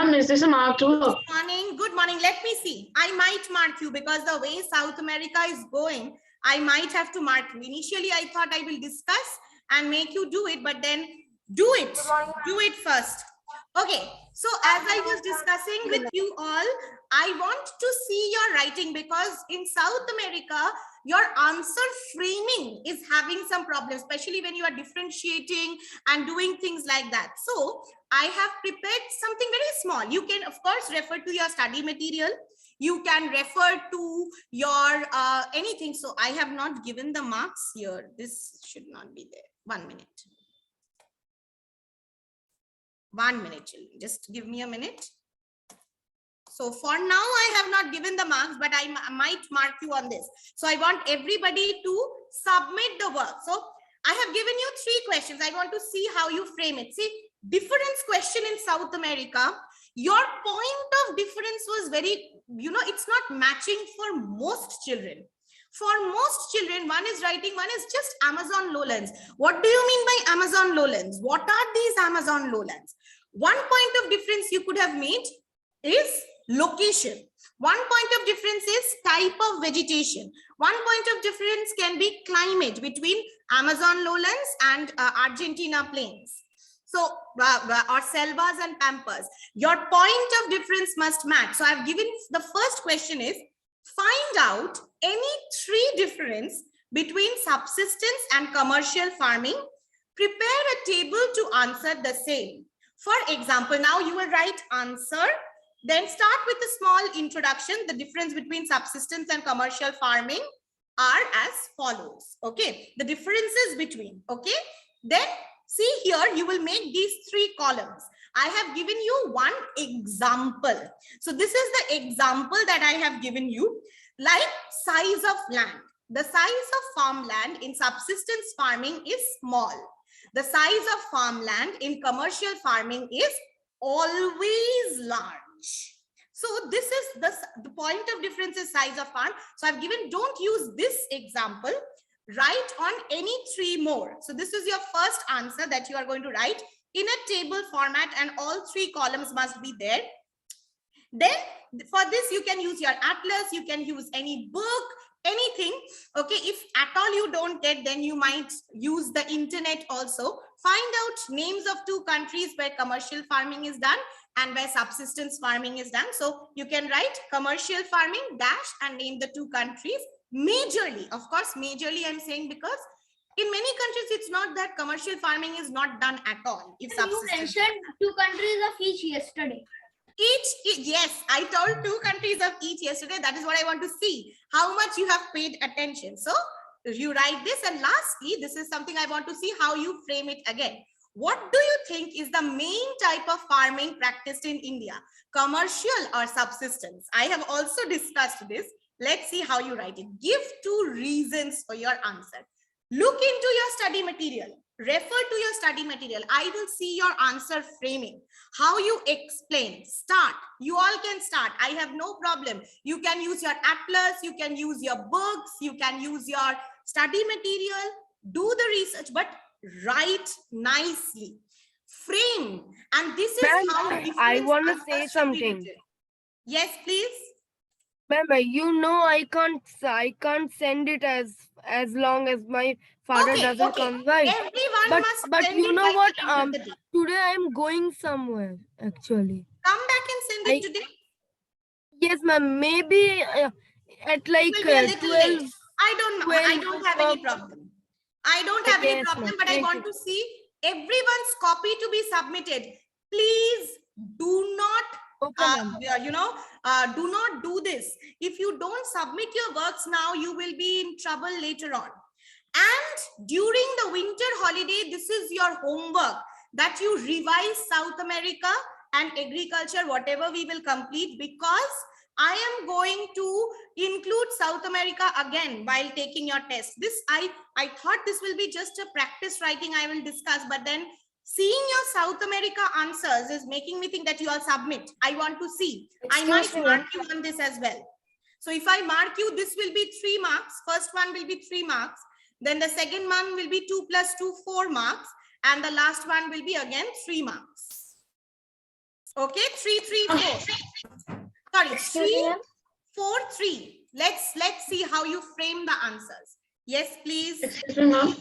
Ma'am, is this a marked work? Good morning. Good morning. Let me see. I might mark you because the way South America is going, I might have to mark you. Initially, I thought I will discuss and make you do it, but then do it. Do it first. Okay. So as I was discussing with you all, I want to see your writing because in South America, your answer framing is having some problems, especially when you are differentiating and doing things like that. So I have prepared something very small. You can, of course, refer to your study material. You can refer to your anything. So I have not given the marks here. This should not be there. 1 minute. 1 minute, children. Just give me a minute. So for now, I have not given the marks, but I might mark you on this. So I want everybody to submit the work. So I have given you 3 questions. I want to see how you frame it. See, difference question in South America, your point of difference was very, it's not matching for most children. For most children, one is writing, one is just Amazon lowlands. What do you mean by Amazon lowlands? What are these Amazon lowlands? One point of difference you could have made is location. One point of difference is type of vegetation. One point of difference can be climate between Amazon lowlands and Argentina plains. So, or selvas and pampas. Your point of difference must match. So I've given the first question is, find out any 3 difference between subsistence and commercial farming. Prepare a table to answer the same. For example, now you will write answer. Then start with a small introduction. The difference between subsistence and commercial farming are as follows. Okay, the differences between. Okay, then see here, you will make these 3 columns. I have given you one example. So this is the example that I have given you, like size of land. The size of farmland in subsistence farming is small. The size of farmland in commercial farming is always large. So this is the point of difference is size of farm. So I've given, don't use this example. Write on any 3 more. So this is your first answer that you are going to write in a table format, and all 3 columns must be there. Then for this, you can use your atlas, you can use any book, anything. Okay, if at all you don't get, then you might use the internet also. Find out names of 2 countries where commercial farming is done and where subsistence farming is done. So you can write commercial farming dash and name the 2 countries. Majorly, of course, majorly I'm saying because in many countries it's not that commercial farming is not done at all. If you mentioned 2 countries of each yesterday. Yes, I told 2 countries of each yesterday. That is what I want to see, how much you have paid attention. So you write this, and lastly, this is something I want to see how you frame it again. What do you think is the main type of farming practiced in India, commercial or subsistence? I have also discussed this. Let's see how you write it. Give 2 reasons for your answer. Look into your study material. Refer to your study material. I will see your answer framing. How you explain. Start. You all can start. I have no problem. You can use your atlas. You can use your books. You can use your study material. Do the research, but write nicely. Frame. And this is how I want to say something. Yes, please. Ma'am, I can't send it as long as my father doesn't come by. Everyone must but send you it know by what? the end of the day. Today I'm going somewhere actually. Come back and send it today. Yes, ma'am. Maybe at like 12. Late. I don't have any problem. I don't have any problem, but I want to see everyone's copy to be submitted. Please do not do not do this. If you don't submit your works now, you will be in trouble later on. And during the winter holiday, this is your homework, that you revise South America and agriculture, whatever we will complete, because I am going to include South America again while taking your test. I thought this will be just a practice writing I will discuss, but then seeing your South America answers is making me think that you all submit. I want to see. I might mark you on this as well. So if I mark you, this will be 3 marks. First one will be 3 marks. Then the second one will be 2 + 2, 4 marks. And the last one will be again 3 marks. Okay, 3, 3, 4. Sorry, 3, 4, 3. Let's see how you frame the answers. Yes, please. Excuse me, ma'am.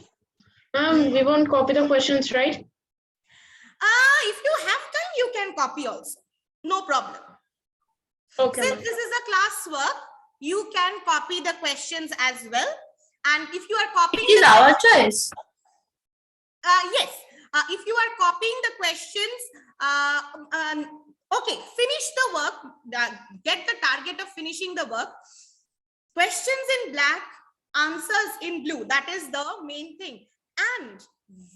Ma'am, we won't copy the questions, right? If you have time, you can copy also. No problem. Okay, Since ma'am. this is a class work, you can copy the questions as well. And if you are copying, It is our choice. yes, if you are copying the questions, okay, finish the work, get the target of finishing the work. Questions in black, answers in blue. That is the main thing. And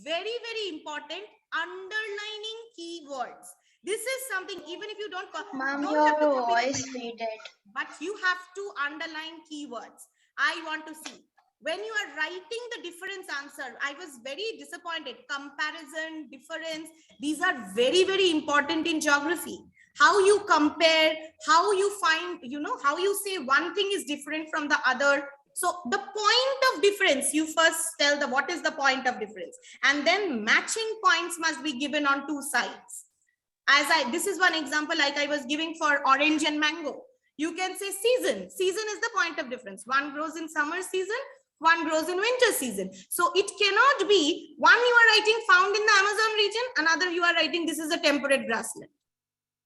very, very important, underlining keywords. This is something, even if you don't, Ma'am, don't have to your copy the voice question, faded. but you have to underline keywords. I want to see. When you are writing the difference answer, I was very disappointed. Comparison, difference, these are very, very important in geography. How you compare, how you find, how you say one thing is different from the other. So the point of difference, you first tell what is the point of difference, and then matching points must be given on two sides. This is one example like I was giving for orange and mango. You can say season. Season is the point of difference. One grows in summer season, one grows in winter season. So it cannot be one you are writing found in the Amazon region, another you are writing this is a temperate grassland.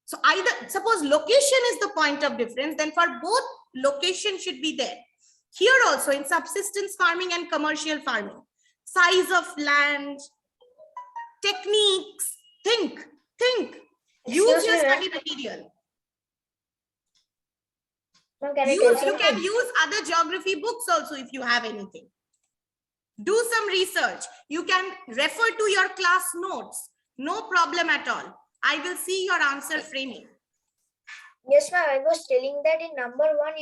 So either, suppose location is the point of difference, then for both location should be there. Here also in subsistence farming and commercial farming, size of land, techniques, think. Use your study material. You can use other geography books also if you have anything. Do some research. You can refer to your class notes. No problem at all. I will see your answer framing. Yes, ma'am. I was telling that in number 1,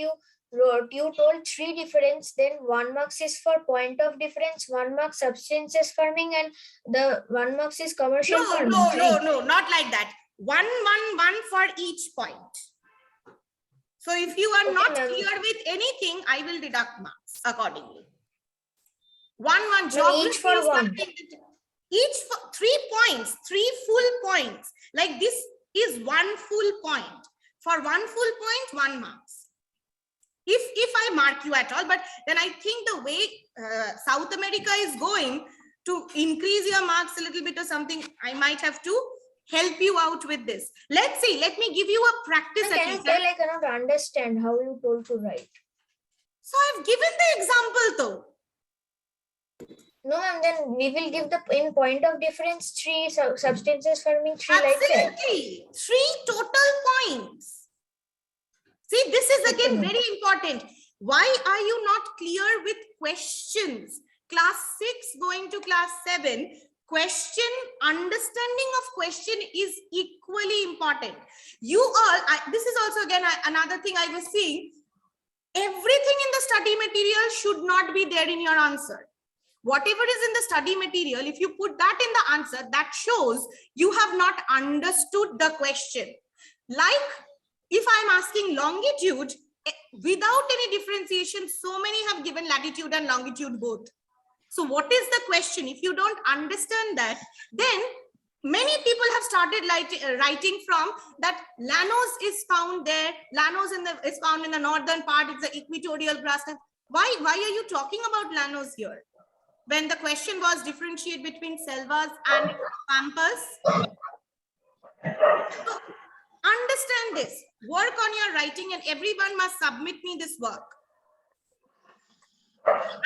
you told 3 difference, then 1 marks is for point of difference, 1 mark substances farming, and the 1 marks is commercial farming. No, not like that. 1 for each point. So if you are not clear with anything, I will deduct marks accordingly. 1 geography each for 1. Each for 3 points, 3 full points. Like this is 1 full point. For 1 full point, 1 marks. If I mark you at all, but then I think the way South America is going to increase your marks a little bit or something, I might have to help you out with this. Let's see. Let me give you a practice. Can you tell? I cannot understand how you told to write. So I've given the example though. No, and then we will give the in point of difference 3 substances farming 3 like that. Absolutely. 3 total points. See, this is again very important. Why are you not clear with questions? Class 6 going to class 7, question, understanding of question is equally important. You all, this is also again another thing I was seeing. Everything in the study material should not be there in your answer. Whatever is in the study material, if you put that in the answer, that shows you have not understood the question. Like if I'm asking longitude, without any differentiation, so many have given latitude and longitude both. So what is the question? If you don't understand that, then many people have started writing from that Llanos is found there. Llanos is found in the northern part. It's the equatorial grassland. Why are you talking about Llanos here? When the question was differentiate between selvas and pampas. So understand this. Work on your writing and everyone must submit me this work.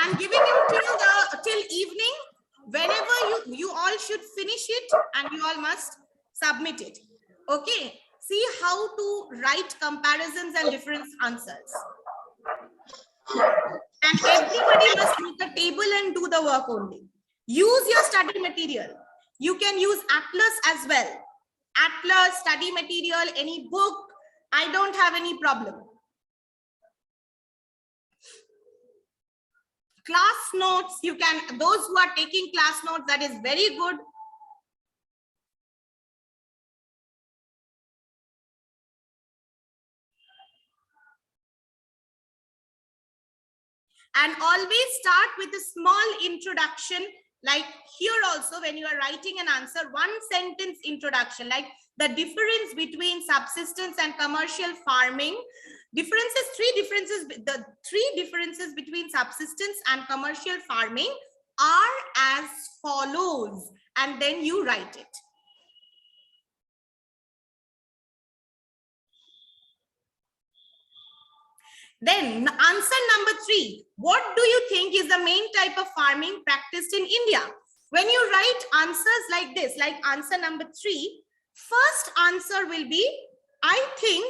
I'm giving you till evening. Whenever you all should finish it and you all must submit it. Okay. See how to write comparisons and difference answers. And everybody must make a table and do the work only. Use your study material. You can use Atlas as well. Atlas, study material, any book. I don't have any problem. Class notes, you can, those who are taking class notes, that is very good. And always start with a small introduction, like here also when you are writing an answer, 1 sentence introduction, like the difference between subsistence and commercial farming. The three differences between subsistence and commercial farming are as follows, and then you write it. Then answer number 3. What do you think is the main type of farming practiced in India? When you write answers like this, like answer number 3, first answer will be, I think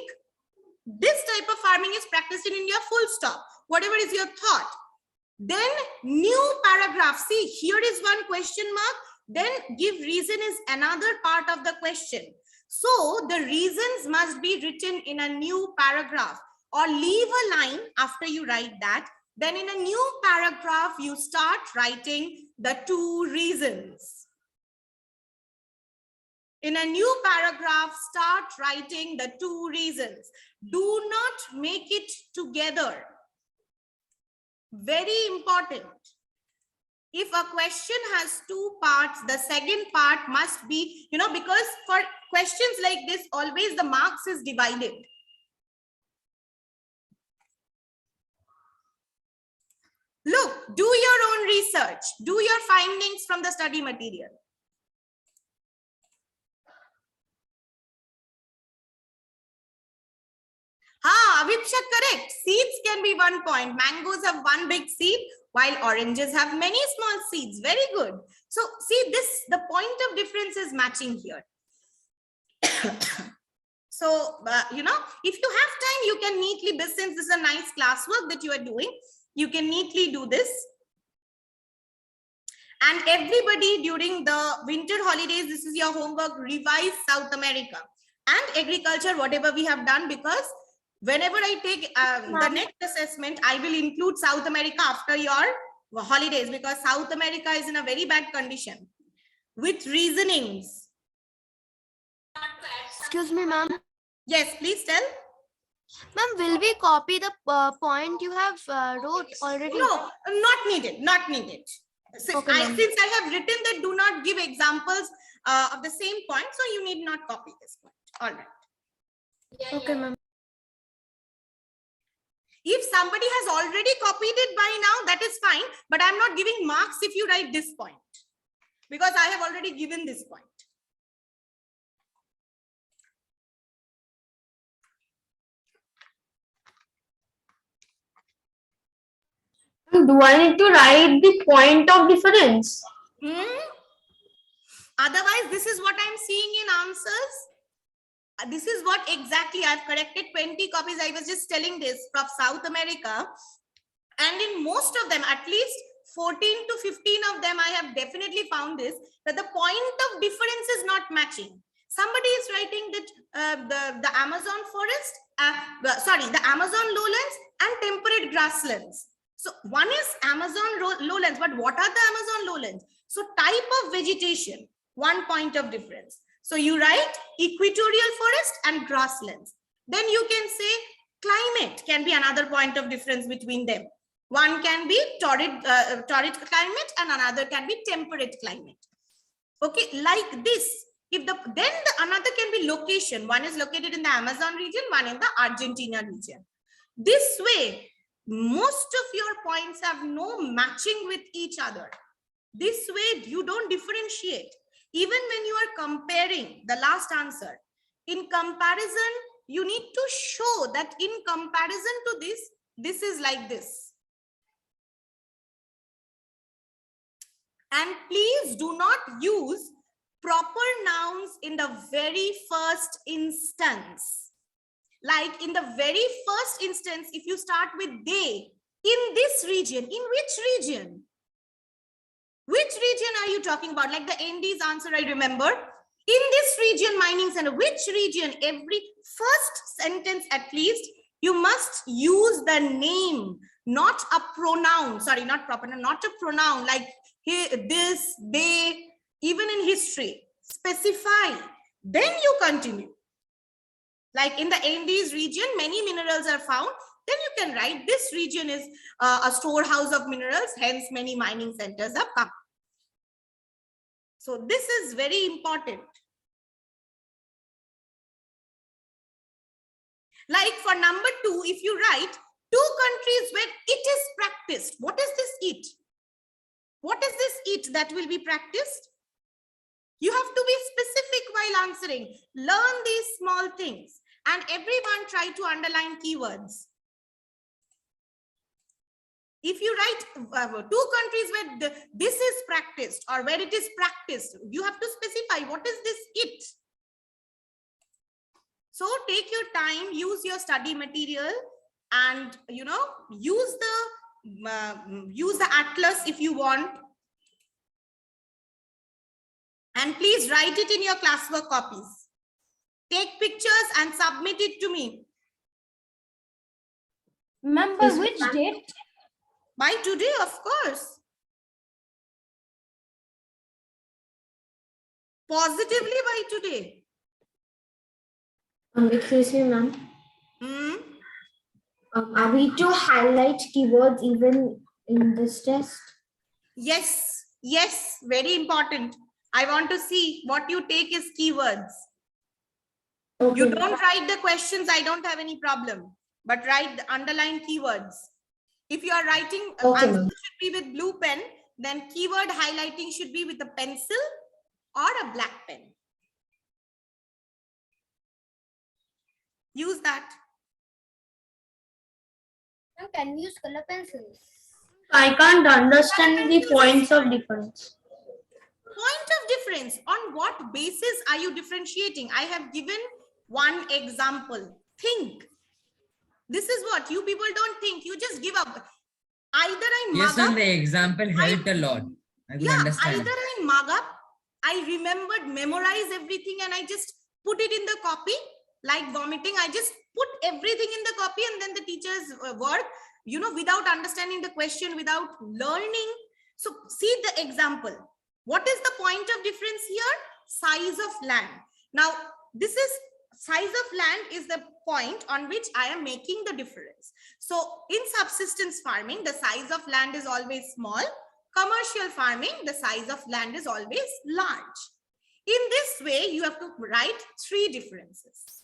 this type of farming is practiced in India, full stop. Whatever is your thought. Then new paragraph. See, here is one question mark. Then give reason is another part of the question. So the reasons must be written in a new paragraph, or leave a line after you write that. Then in a new paragraph, you start writing the 2 reasons. In a new paragraph, start writing the 2 reasons. Do not make it together. Very important. If a question has 2 parts, the second part must be, because for questions like this, always the marks is divided. Look, do your own research. Do your findings from the study material. Avipsha, correct. Seeds can be 1 point. Mangoes have 1 big seed, while oranges have many small seeds. Very good. So see this, the point of difference is matching here. So, if you have time, you can neatly, since this is a nice classwork that you are doing, you can neatly do this. And everybody during the winter holidays, this is your homework, revise South America and agriculture, whatever we have done, because whenever I take the next assessment, I will include South America after your holidays, because South America is in a very bad condition with reasonings. Excuse me, ma'am. Yes, please tell. Ma'am, will we copy the point you have wrote already? No, not needed, not needed. So Okay, since I have written that do not give examples of the same point, so you need not copy this point. All right. Okay, ma'am. If somebody has already copied it by now, that is fine, but I'm not giving marks if you write this point, because I have already given this point. Do I need to write the point of difference? Otherwise, this is what I'm seeing in answers. This is what exactly I've corrected 20 copies. I was just telling this from South America. And in most of them, at least 14 to 15 of them, I have definitely found this, that the point of difference is not matching. Somebody is writing that the Amazon forest, the Amazon lowlands and temperate grasslands. So one is Amazon lowlands, but what are the Amazon lowlands? So type of vegetation, 1 point of difference. So you write equatorial forest and grasslands. Then you can say climate can be another point of difference between them. One can be torrid climate and another can be temperate climate. Okay, like this. Another can be location. One is located in the Amazon region, one in the Argentina region. This way, most of your points have no matching with each other. This way, you don't differentiate. Even when you are comparing the last answer, in comparison, you need to show that in comparison to this, this is like this. And please do not use proper nouns in the very first instance. Like in the very first instance, if you start with they, in this region, in which region? Which region are you talking about? Like the Andes answer, I remember. In this region, mining center, which region? Every first sentence at least, you must use the name, not a pronoun. Sorry, not proper, not a pronoun like here, this, they, even in history. Specify. Then you continue. Like in the Andes region, many minerals are found. Then you can write this region is a storehouse of minerals, hence many mining centers have come. So this is very important. Like for number 2, if you write 2 countries where it is practiced, what is this it? What is this it that will be practiced? You have to be specific while answering. Learn these small things. And everyone try to underline keywords. If you write 2 countries where this is practiced or where it is practiced, you have to specify what is this it. So take your time, use your study material, and use the atlas if you want. And please write it in your classwork copies. Take pictures and submit it to me. Ma'am, by which date? By today, of course. Positively by today. Excuse me, ma'am. Are we to highlight keywords even in this test? Yes, yes, very important. I want to see what you take is keywords. Okay. You don't write the questions, I don't have any problem. But write the underline keywords. If you are writing Okay, answer ma'am. should be with blue pen, then keyword highlighting should be with a pencil or a black pen. Use that. Ma'am, can we use color pencils? I can't understand the points of difference. Point of difference. On what basis are you differentiating? I have given one example. Think. This is what you people don't think. You just give up. Either I mug Yes, ma'am, up. the example helped a lot. I could Yeah, understand. either I mug up, I remembered, memorize everything, and I just put it in the copy, like vomiting. I just put everything in the copy, and then the teacher's work, without understanding the question, without learning. So see the example. What is the point of difference here? Size of land. Now, this is size of land is the point on which I am making the difference. So in subsistence farming, the size of land is always small. Commercial farming, the size of land is always large. In this way, you have to write 3 differences.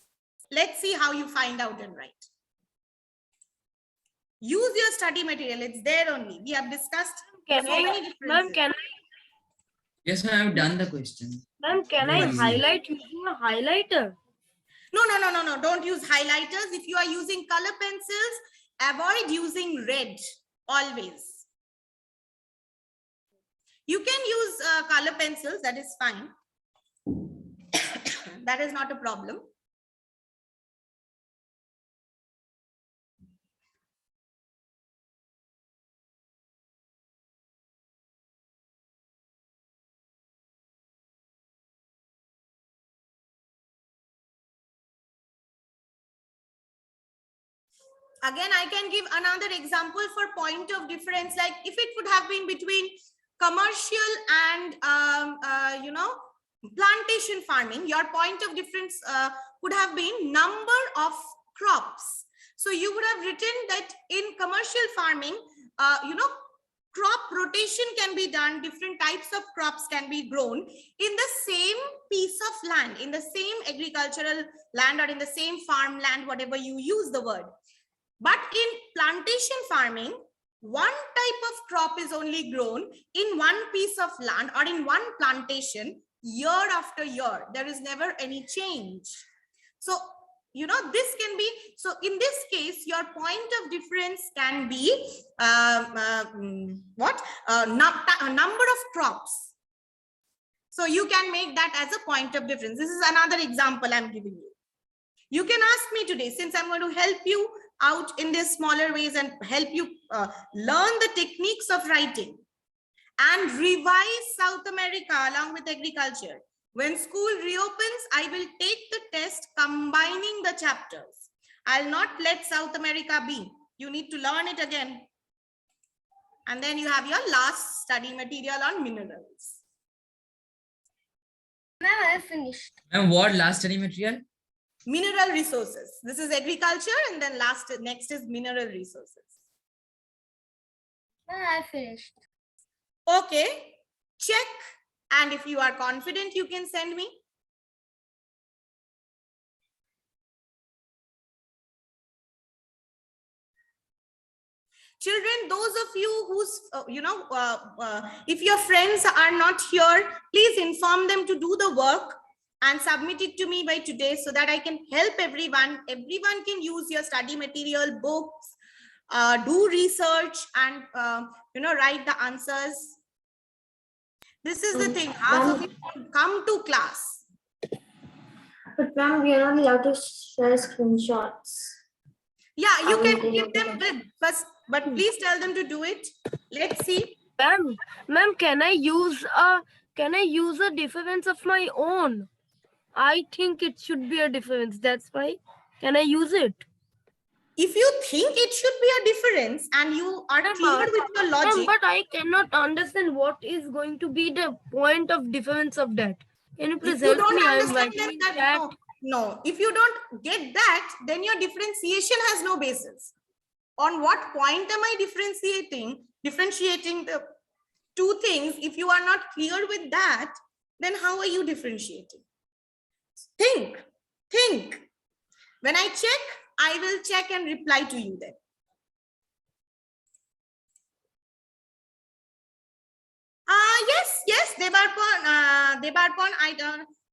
Let's see how you find out and write. Use your study material. It's there only. We have discussed Can so I, many ma'am, differences. can Yes, ma'am, I've done the question. Ma'am, can Very I easy. highlight using a highlighter? No. Don't use highlighters. If you are using color pencils, avoid using red always. You can use color pencils. That is fine. That is not a problem. Again, I can give another example for point of difference. Like if it would have been between commercial and, plantation farming, your point of difference would have been number of crops. So you would have written that in commercial farming, crop rotation can be done. Different types of crops can be grown in the same piece of land, in the same agricultural land, or in the same farmland, whatever you use the word. But in plantation farming, one type of crop is only grown in one piece of land or in one plantation year after year. There is never any change. So, this can be, so in this case, your point of difference can be number of crops. So you can make that as a point of difference. This is another example I'm giving you. You can ask me today, since I'm going to help you out in these smaller ways and help you learn the techniques of writing and revise South America along with agriculture. When school reopens, I will take the test combining the chapters. I'll not let South America be. You need to learn it again. And then you have your last study material on minerals. Ma'am, I finished. Ma'am, what last study material? Mineral resources. This is agriculture, and then next is mineral resources. Ma'am, I finished. Okay, check. And if you are confident, you can send me. Children, those of you who's, if your friends are not here, please inform them to do the work and submit it to me by today so that I can help everyone. Everyone can use your study material, books, do research and, write the answers. This is the thing, half of you come to class. But ma'am, we are not allowed to share screenshots. Yeah, you I can will give do them with, but please tell them to do it. Let's see. Ma'am, can I use a difference of my own? I think it should be a difference. That's why. Can I use it? If you think it should be a difference and you are clear with your Ma'am, logic, but I cannot understand what is going to be the point of difference of that. Can you please if you help don't me? I am understand writing in that, chat. no, if you don't get that, then your differentiation has no basis. On what point am I differentiating the two things? If you are not clear with that, then how are you differentiating? Think. When I check, I will check and reply to you then. Yes, Debarpon,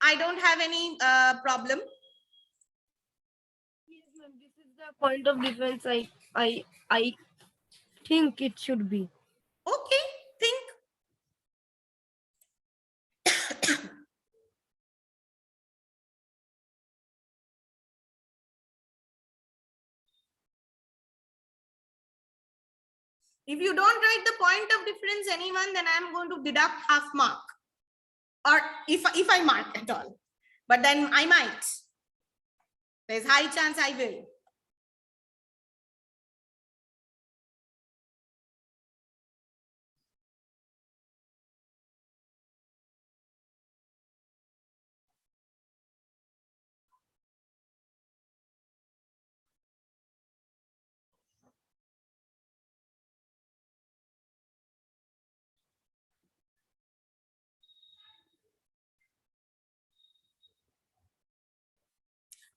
I don't have any problem. Yes, ma'am, this is the point of difference. I think it should be. Okay, think. If you don't write the point of difference, anyone, then I'm going to deduct half mark. Or if I mark at all. But then I might. There's high chance I will.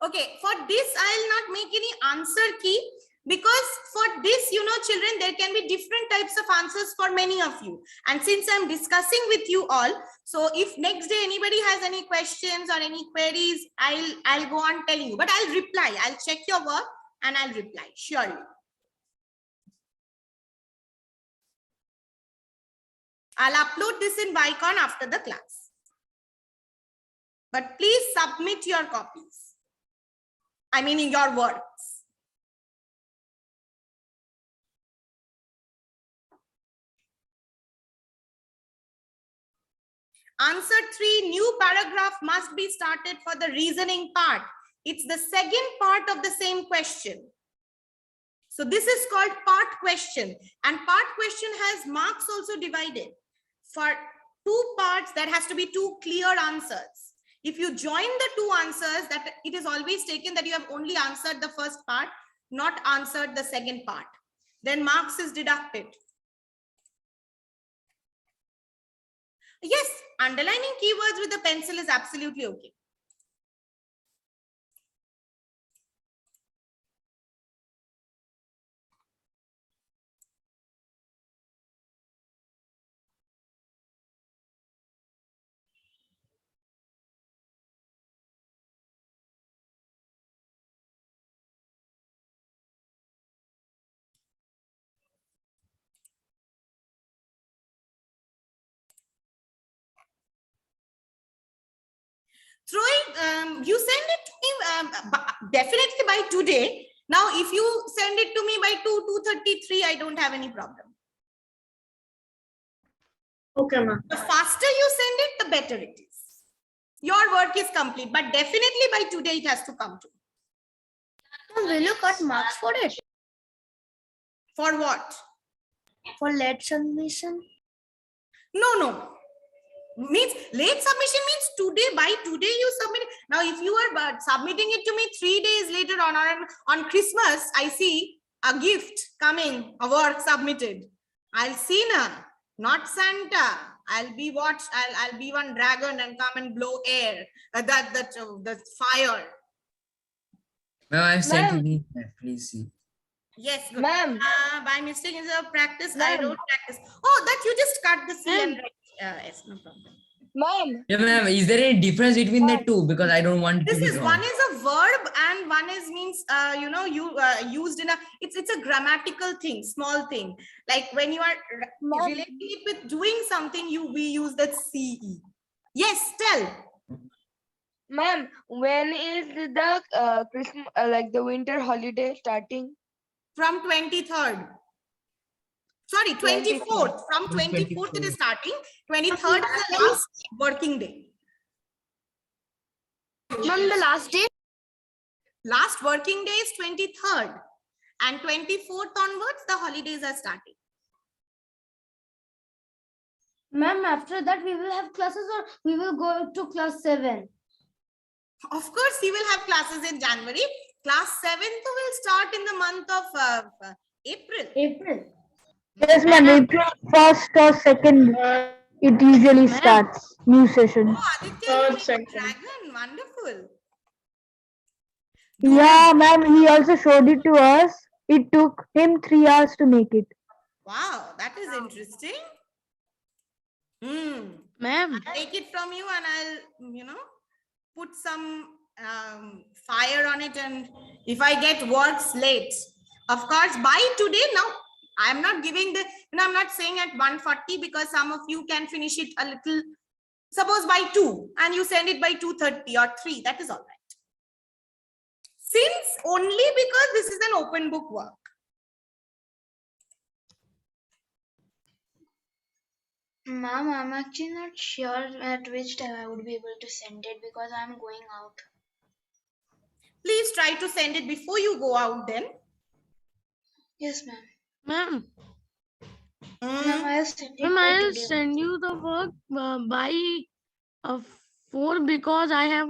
Okay, for this, I'll not make any answer key because for this, children, there can be different types of answers for many of you. And since I'm discussing with you all, so if next day anybody has any questions or any queries, I'll go on telling you, but I'll reply. I'll check your work and I'll reply, surely. I'll upload this in Vicon after the class. But please submit your copies. I mean, in your works. Answer 3, new paragraph must be started for the reasoning part. It's the second part of the same question. So this is called part question, and part question has marks also divided. For 2 parts, there has to be 2 clear answers. If you join the 2 answers, that it is always taken that you have only answered the first part, not answered the second part. Then marks is deducted. Yes, underlining keywords with a pencil is absolutely okay. Throw it, you send it to me definitely by today. Now, if you send it to me by 2:33, I don't have any problem. Okay, ma'am. The faster you send it, the better it is. Your work is complete, but definitely by today it has to come to. Will you cut marks for it? For what? For late submission? No. Means late submission means today, by today you submit. Now, if you are submitting it to me 3 days later on Christmas, I see a gift coming, a work submitted. I'll see now, not Santa. I'll be what? I'll be one dragon and come and blow air. The fire. Well, I've sent you the please see. Yes, good. Ma'am. By mistake instead of practice, I Ma'am. wrote practice. Oh, that you just cut the C and Ma'am. write. Yes, no problem. Ma'am. Yeah, ma'am. Is there any difference between the two? Because I don't want to This be is wrong. one is a verb and one is means you used in a it's a grammatical thing, small thing. Like when you are Ma'am. relating it with doing something, we use that CE. Yes, tell. Ma'am, when is the Christmas, like the winter holiday starting? From 23rd. Sorry, 24th. From 24th it is starting. 23rd is the last working day. Ma'am, the last day? Last working day is 23rd. And 24th onwards, the holidays are starting. Ma'am, after that we will have classes or we will go to class 7. Of course, you will have classes in January. Class 7th will start in the month of April. April. Yes, ma'am. April 1st or 2nd, it usually starts new session. Oh, Aditya, you made a dragon. Wonderful. Yeah, ma'am. He also showed it to us. It took him 3 hours to make it. Wow, that is interesting. Hmm. Ma'am. I'll take it from you and I'll, put some fire on it. And if I get works late, of course, by today, now I'm not giving I'm not saying at 1:40 because some of you can finish it a little, suppose by 2 and you send it by 2:30 or 3, that is all right. Since only because this is an open book work. Ma'am, I'm actually not sure at which time I would be able to send it because I'm going out. Please try to send it before you go out then. Yes, ma'am. Ma'am. Ma'am, I'll send it Ma'am, by I'll today. send you the work by 4 because I have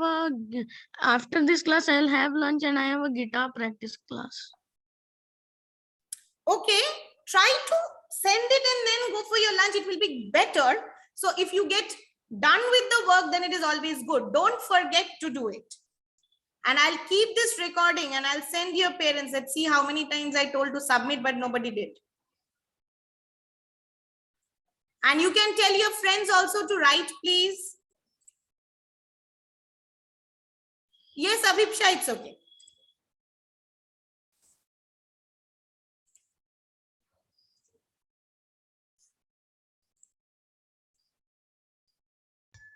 after this class I'll have lunch and I have a guitar practice class. Okay, try to send it and then go for your lunch. It will be better. So if you get done with the work, then it is always good. Don't forget to do it. And I'll keep this recording and I'll send your parents. Let's see how many times I told to submit, but nobody did. And you can tell your friends also to write, please. Yes, Abhipsha, it's okay.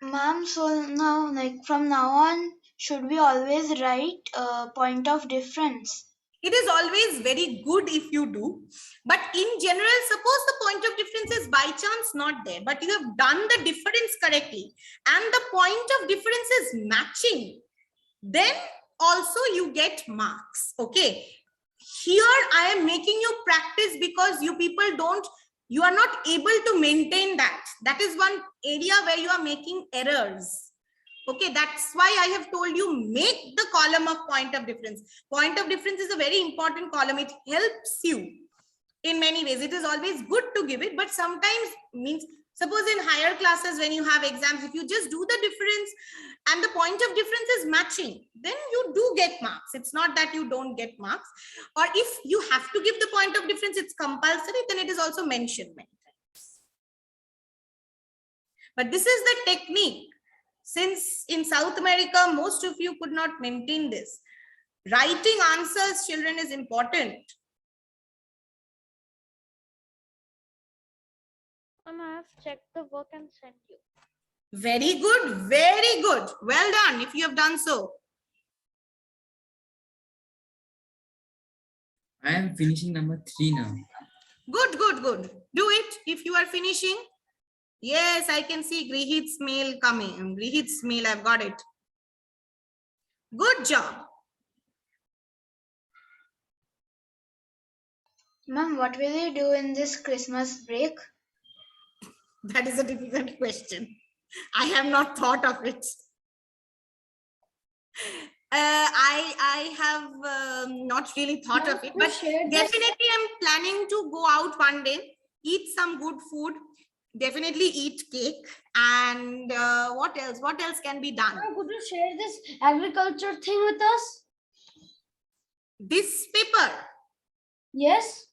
Ma'am, so now, like from now on, should we always write point of difference? It is always very good if you do. But in general, suppose the point of difference is by chance not there, but you have done the difference correctly and the point of difference is matching, then also you get marks. Okay. Here I am making you practice because you are not able to maintain that. That is one area where you are making errors. Okay, that's why I have told you make the column of point of difference. Point of difference is a very important column. It helps you in many ways. It is always good to give it, but sometimes means, suppose in higher classes when you have exams, if you just do the difference and the point of difference is matching, then you do get marks. It's not that you don't get marks. Or if you have to give the point of difference, it's compulsory, then it is also mentioned many times. But this is the technique. Since in South America, most of you could not maintain this. Writing answers, children, is important. And I have checked the work and sent you. Very good, very good. Well done if you have done so. I am finishing number 3 now. Good, good, good. Do it if you are finishing. Yes, I can see Grihit's mail coming. Grihit's mail, I've got it. Good job. Ma'am, what will you do in this Christmas break? That is a difficult question. I have not thought of it. I have not really thought of it, but definitely I'm planning to go out one day, eat some good food, definitely eat cake, and what else? What else can be done? Could you share this agriculture thing with us? This paper. Yes.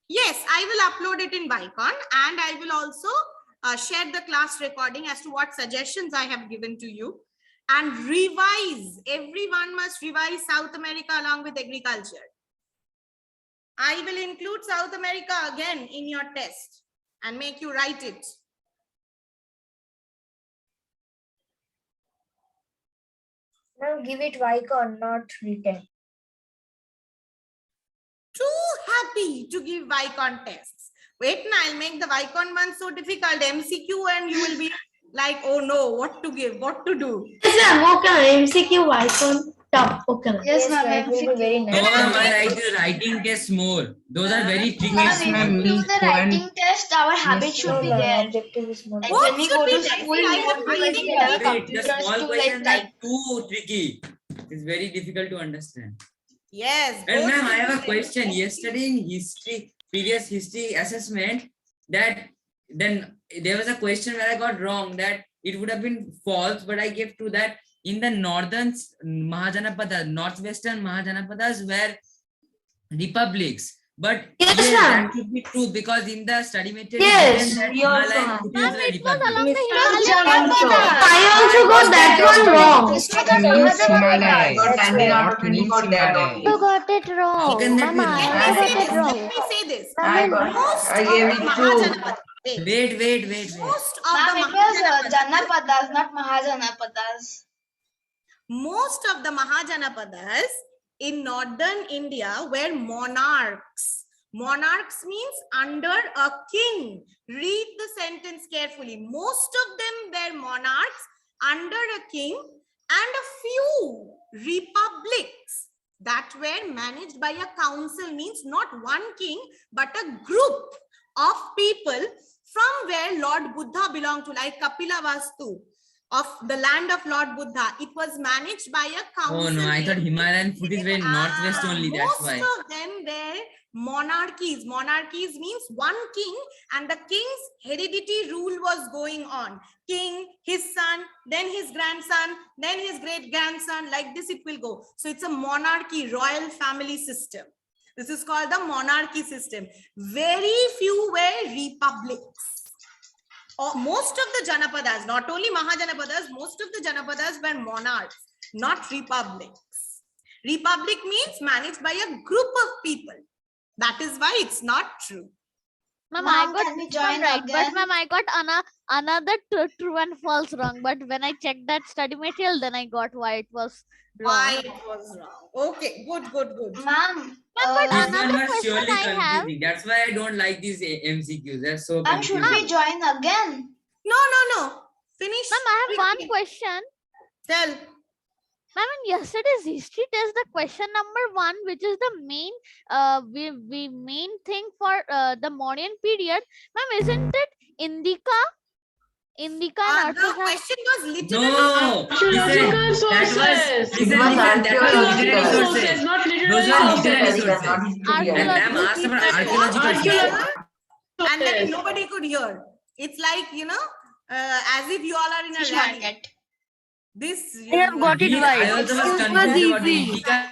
Yes, I will upload it in Vicon, and I will also share the class recording as to what suggestions I have given to you. And revise. Everyone must revise South America along with agriculture. I will include South America again in your test and make you write it. Now give it Vicon, not written. Too happy to give Vicon tests. Wait, now I'll make the Vicon one so difficult, MCQ, and you will be like, oh no, what to give, what to do. Yes, ma'am. Okay, MCQ Vicon tough. Okay, ma'am. Yes, ma'am, ma'am. it will be very No, nice. ma'am, I like the writing tests more. Those are very tricky. Ma'am, if we do the writing test, our habit should No, be ma'am, there. objective is more. Like What when we should go be to there? school, See, we I have have to like writing get our tests. Wait, the computers small to questions like are too tricky. It's very difficult to understand. Yes. And both ma'am, I should have a be question. there. Yesterday in history, previous history assessment, that then there was a question where I got wrong, that it would have been false, but I gave to that in the northern Mahajanapadas, northwestern Mahajanapadas were republics. But Yes, yes, ma'am. that should be true, because in the study material Yes, that we also Himalayan have. foothills were republics. I also got that one wrong. Himalaya. That's why. Not means Himalaya. You got it How wrong. can that be Mama, wrong? I Let got me it say wrong. this. Let me say this. I Most gave of it the to. Mahajanapadas. Wait. Wait. Most of Ma'am, the it was Mahajanapadas. Janapadas, not Mahajanapadas. Most of the Mahajanapadas in northern India were monarchs. Monarchs means under a king. Read the sentence carefully. Most of them were monarchs under a king, and a few republics that were managed by a council, means not one king, but a group of people from where Lord Buddha belonged to, like Kapilavastu of the land of Lord Buddha. It was managed by a council. Oh no, I thought Himalayan foothills were in northwest Ah, only, that's why. Most of them were monarchies. Monarchies means one king, and the king's heredity rule was going on. King, his son, then his grandson, then his great grandson, like this it will go. So it's a monarchy, royal family system. This is called the monarchy system. Very few were republics. Most of the Janapadas, not only Mahajanapadas, most of the Janapadas were monarchs, not republics. Republic means managed by a group of people. That is why it's not true. Ma'am, Ma'am, I got can we this one join right, again? but ma'am, I got another true and false wrong. But when I checked that study material, then I got why it was wrong. Why it was wrong. Okay, good. Ma'am, but This another one was question surely I have- confusing. That's why I don't like these MCQs. They're so ma'am, should confusing. we join again? No. Finish. Ma'am, I have one quickly. question. Tell. Ma'am, in yesterday's history test, the question number 1, which is the main we main thing for the Mauryan period, ma'am, isn't it Indika? Indika and The Arthashastra? question was literally. No, listen, that was literary sources. not Those were literary sources. Archaeological And ma'am asked about archaeological sources. And then nobody could hear. It's like, as if you all are in a Which rally. market? This. I have got it right. I also was This was confused about the easy. Indika